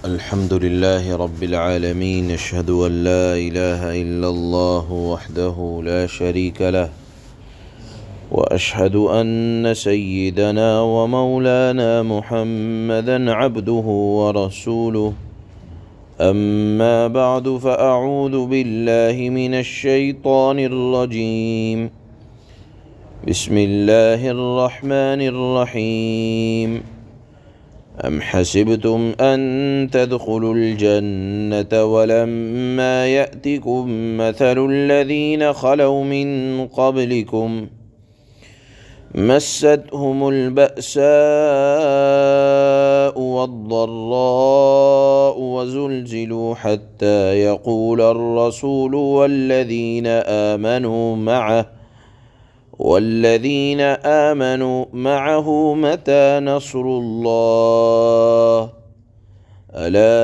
الحمد لله رب العالمين، أشهد أن لا إله إلا الله وحده لا شريك له، وأشهد أن سيدنا ومولانا محمدا عبده ورسوله. أما بعد، فأعوذ بالله من الشيطان الرجيم. بسم الله الرحمن الرحيم. أم حسبتم أن تدخلوا الجنة ولما يأتكم مثل الذين خلوا من قبلكم مستهم البأساء والضراء وزلزلوا حتى يقول الرسول والذين آمنوا معه متى نصر الله؟ ألا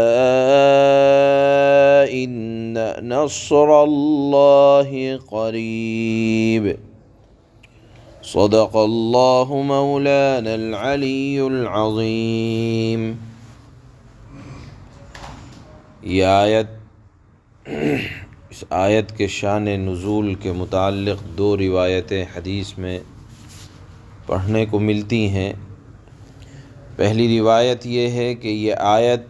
إن نصر الله قريب. صدق الله مولانا العلی العظیم. یہ اس آیت کے شان نزول کے متعلق دو روایتیں حدیث میں پڑھنے کو ملتی ہیں۔ پہلی روایت یہ ہے کہ یہ آیت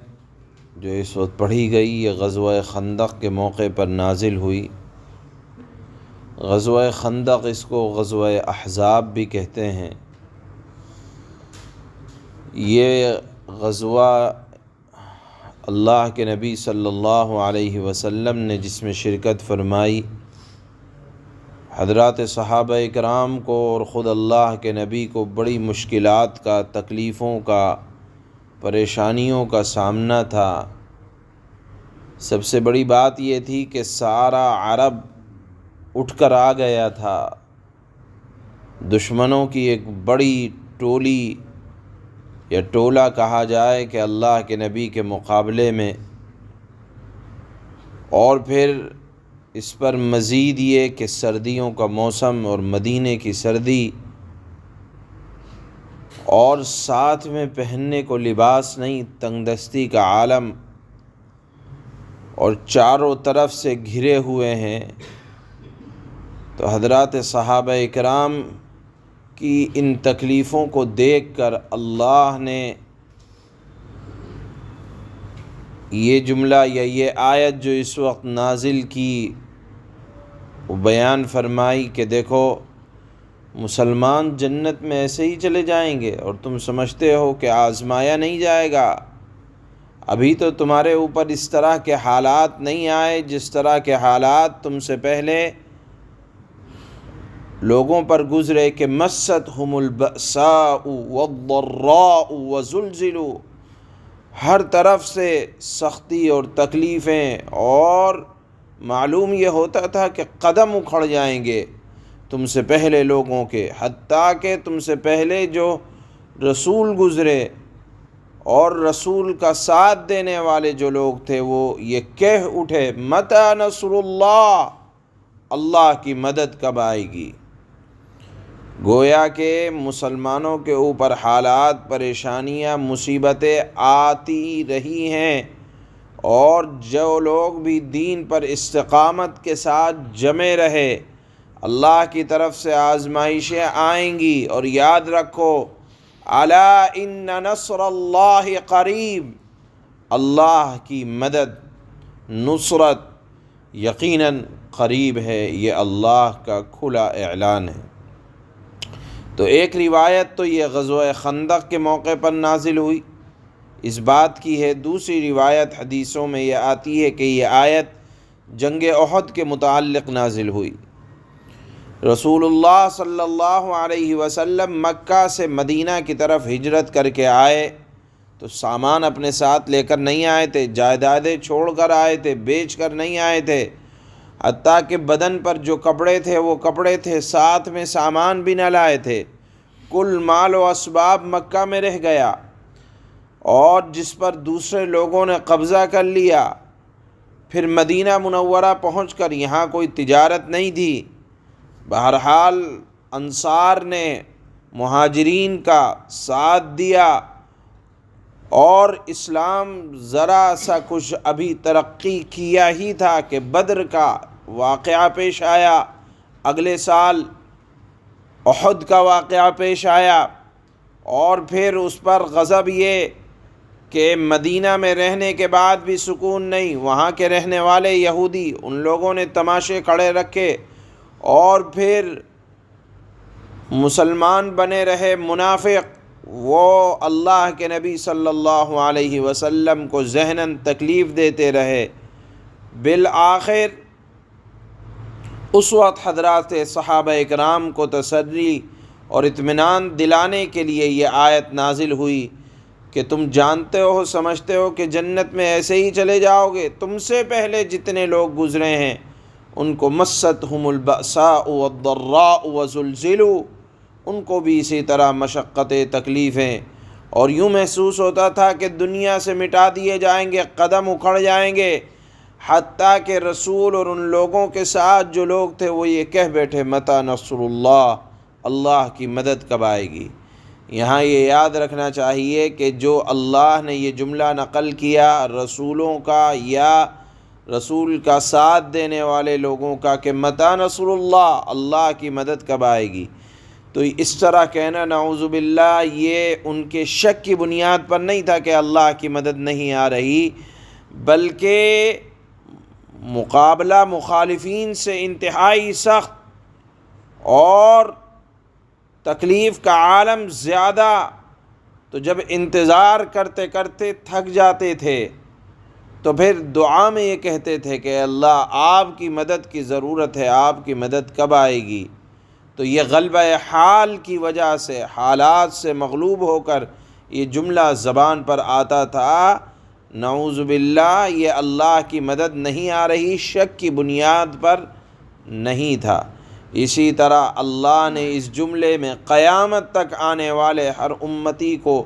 جو اس وقت پڑھی گئی یہ غزوہ خندق کے موقع پر نازل ہوئی۔ غزوہ خندق، اس کو غزوہ احزاب بھی کہتے ہیں۔ یہ غزوہ اللہ کے نبی صلی اللہ علیہ وسلم نے جس میں شرکت فرمائی، حضرات صحابہ اکرام کو اور خود اللہ کے نبی کو بڑی مشکلات کا، تکلیفوں کا، پریشانیوں کا سامنا تھا۔ سب سے بڑی بات یہ تھی کہ سارا عرب اٹھ کر آ گیا تھا۔ دشمنوں کی ایک بڑی ٹولی یا ٹولہ کہا جائے کہ اللہ کے نبی کے مقابلے میں، اور پھر اس پر مزید یہ کہ سردیوں کا موسم اور مدینے کی سردی، اور ساتھ میں پہننے کو لباس نہیں، تنگ دستی کا عالم، اور چاروں طرف سے گھرے ہوئے ہیں۔ تو حضرات صحابہ اکرام کی ان تکلیفوں کو دیکھ کر اللہ نے یہ جملہ یا یہ آیت جو اس وقت نازل کی وہ بیان فرمائی کہ دیکھو، مسلمان جنت میں ایسے ہی چلے جائیں گے اور تم سمجھتے ہو کہ آزمایا نہیں جائے گا۔ ابھی تو تمہارے اوپر اس طرح کے حالات نہیں آئے جس طرح کے حالات تم سے پہلے لوگوں پر گزرے کہ مستہم البأساء والضراء وزلزلوا، ہر طرف سے سختی اور تکلیفیں، اور معلوم یہ ہوتا تھا کہ قدم اکھڑ جائیں گے تم سے پہلے لوگوں کے، حتیٰ کہ تم سے پہلے جو رسول گزرے اور رسول کا ساتھ دینے والے جو لوگ تھے وہ یہ کہہ اٹھے متی نصر اللہ، اللہ کی مدد کب آئے گی؟ گویا کہ مسلمانوں کے اوپر حالات، پریشانیاں، مصیبتیں آتی رہی ہیں، اور جو لوگ بھی دین پر استقامت کے ساتھ جمے رہے، اللہ کی طرف سے آزمائشیں آئیں گی۔ اور یاد رکھو، الا ان نصر اللہ قریب، اللہ کی مدد، نصرت یقیناً قریب ہے، یہ اللہ کا کھلا اعلان ہے۔ تو ایک روایت تو یہ غزوہ خندق کے موقع پر نازل ہوئی، اس بات کی ہے۔ دوسری روایت حدیثوں میں یہ آتی ہے کہ یہ آیت جنگ احد کے متعلق نازل ہوئی۔ رسول اللہ صلی اللہ علیہ وسلم مکہ سے مدینہ کی طرف ہجرت کر کے آئے تو سامان اپنے ساتھ لے کر نہیں آئے تھے، جائیدادیں چھوڑ کر آئے تھے، بیچ کر نہیں آئے تھے، حتیٰ کہ بدن پر جو کپڑے تھے وہ کپڑے تھے، ساتھ میں سامان بھی نہ لائے تھے۔ کل مال و اسباب مکہ میں رہ گیا، اور جس پر دوسرے لوگوں نے قبضہ کر لیا۔ پھر مدینہ منورہ پہنچ کر یہاں کوئی تجارت نہیں تھی۔ بہرحال انصار نے مہاجرین کا ساتھ دیا اور اسلام ذرا سا کچھ ابھی ترقی کیا ہی تھا کہ بدر کا واقعہ پیش آیا، اگلے سال احد کا واقعہ پیش آیا، اور پھر اس پر غضب یہ کہ مدینہ میں رہنے کے بعد بھی سکون نہیں، وہاں کے رہنے والے یہودی ان لوگوں نے تماشے کھڑے رکھے، اور پھر مسلمان بنے رہے منافق، وہ اللہ کے نبی صلی اللہ علیہ وسلم کو ذہناً تکلیف دیتے رہے۔ بالآخر اس وقت حضرات صحابہ اکرام کو تسلی اور اطمینان دلانے کے لیے یہ آیت نازل ہوئی کہ تم جانتے ہو، سمجھتے ہو کہ جنت میں ایسے ہی چلے جاؤ گے، تم سے پہلے جتنے لوگ گزرے ہیں ان کو مستہم البأساء والضراء وزلزلوا، ان کو بھی اسی طرح مشقتیں، تکلیفیں، اور یوں محسوس ہوتا تھا کہ دنیا سے مٹا دیے جائیں گے، قدم اکھڑ جائیں گے، حتیٰ کہ رسول اور ان لوگوں کے ساتھ جو لوگ تھے وہ یہ کہہ بیٹھے متی نصر اللہ، اللہ کی مدد کب آئے گی۔ یہاں یہ یاد رکھنا چاہیے کہ جو اللہ نے یہ جملہ نقل کیا رسولوں کا یا رسول کا ساتھ دینے والے لوگوں کا کہ متی نصر اللہ، اللہ کی مدد کب آئے گی، تو اس طرح کہنا نعوذ باللہ یہ ان کے شک کی بنیاد پر نہیں تھا کہ اللہ کی مدد نہیں آ رہی، بلکہ مقابلہ مخالفین سے انتہائی سخت اور تکلیف کا عالم زیادہ، تو جب انتظار کرتے کرتے تھک جاتے تھے تو پھر دعا میں یہ کہتے تھے کہ اللہ آپ کی مدد کی ضرورت ہے، آپ کی مدد کب آئے گی۔ تو یہ غلبہ حال کی وجہ سے، حالات سے مغلوب ہو کر یہ جملہ زبان پر آتا تھا، نعوذ باللہ یہ اللہ کی مدد نہیں آ رہی، شک کی بنیاد پر نہیں تھا۔ اسی طرح اللہ نے اس جملے میں قیامت تک آنے والے ہر امتی کو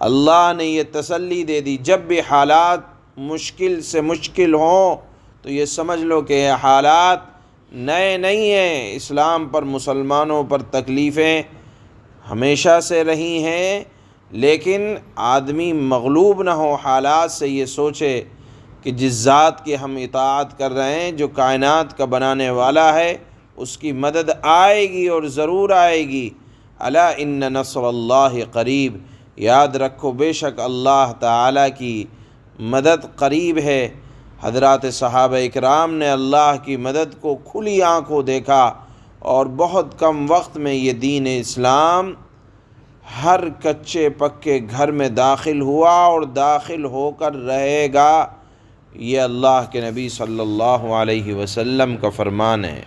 اللہ نے یہ تسلی دے دی، جب بھی حالات مشکل سے مشکل ہوں تو یہ سمجھ لو کہ یہ حالات نئے نہیں ہیں، اسلام پر، مسلمانوں پر تکلیفیں ہمیشہ سے رہی ہیں، لیکن آدمی مغلوب نہ ہو حالات سے، یہ سوچے کہ جس ذات کی ہم اطاعت کر رہے ہیں، جو کائنات کا بنانے والا ہے، اس کی مدد آئے گی اور ضرور آئے گی۔ الا ان نصر اللہ قریب، یاد رکھو بے شک اللہ تعالیٰ کی مدد قریب ہے۔ حضرات صحابہ اکرام نے اللہ کی مدد کو کھلی آنکھوں دیکھا، اور بہت کم وقت میں یہ دین اسلام ہر کچے پکے گھر میں داخل ہوا اور داخل ہو کر رہے گا۔ یہ اللہ کے نبی صلی اللہ علیہ وسلم کا فرمان ہے۔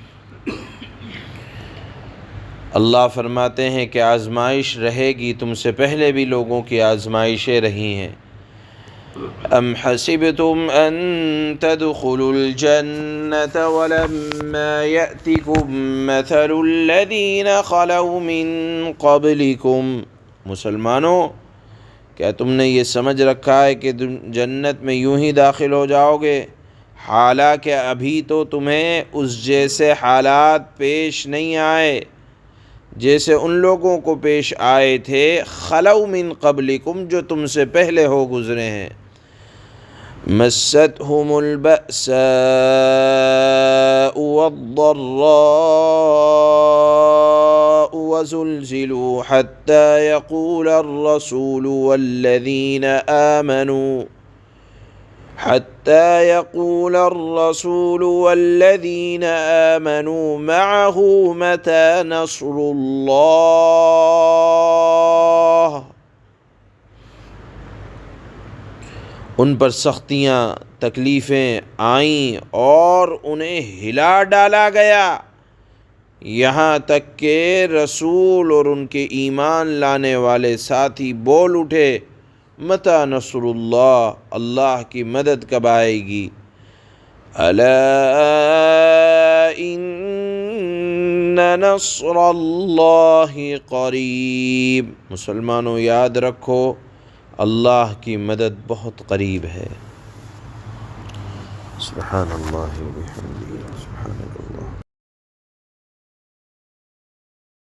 اللہ فرماتے ہیں کہ آزمائش رہے گی، تم سے پہلے بھی لوگوں کی آزمائشیں رہی ہیں۔ ام حسبتم ان تدخلوا الجنة ولما يأتكم مثل الذين خلوا من قبلكم، مسلمانوں کیا تم نے یہ سمجھ رکھا ہے کہ جنت میں یوں ہی داخل ہو جاؤ گے، حالانکہ ابھی تو تمہیں اس جیسے حالات پیش نہیں آئے جیسے ان لوگوں کو پیش آئے تھے، خلو من قبلکم، جو تم سے پہلے ہو گزرے ہیں۔ مستہم البأساء والضراء وزلزلوا حتى يقول الرسول والذين آمنوا معه متى نصر الله، ان پر سختیاں، تکلیفیں آئیں اور انہیں ہلا ڈالا گیا، یہاں تک کہ رسول اور ان کے ایمان لانے والے ساتھی بول اٹھے متی نصر اللہ، اللہ کی مدد کب آئے گی۔ الا ان نصر اللہ قریب، مسلمانوں یاد رکھو اللہ کی مدد بہت قریب ہے۔ سبحان اللہ و بحمدہ، سبحان اللہ۔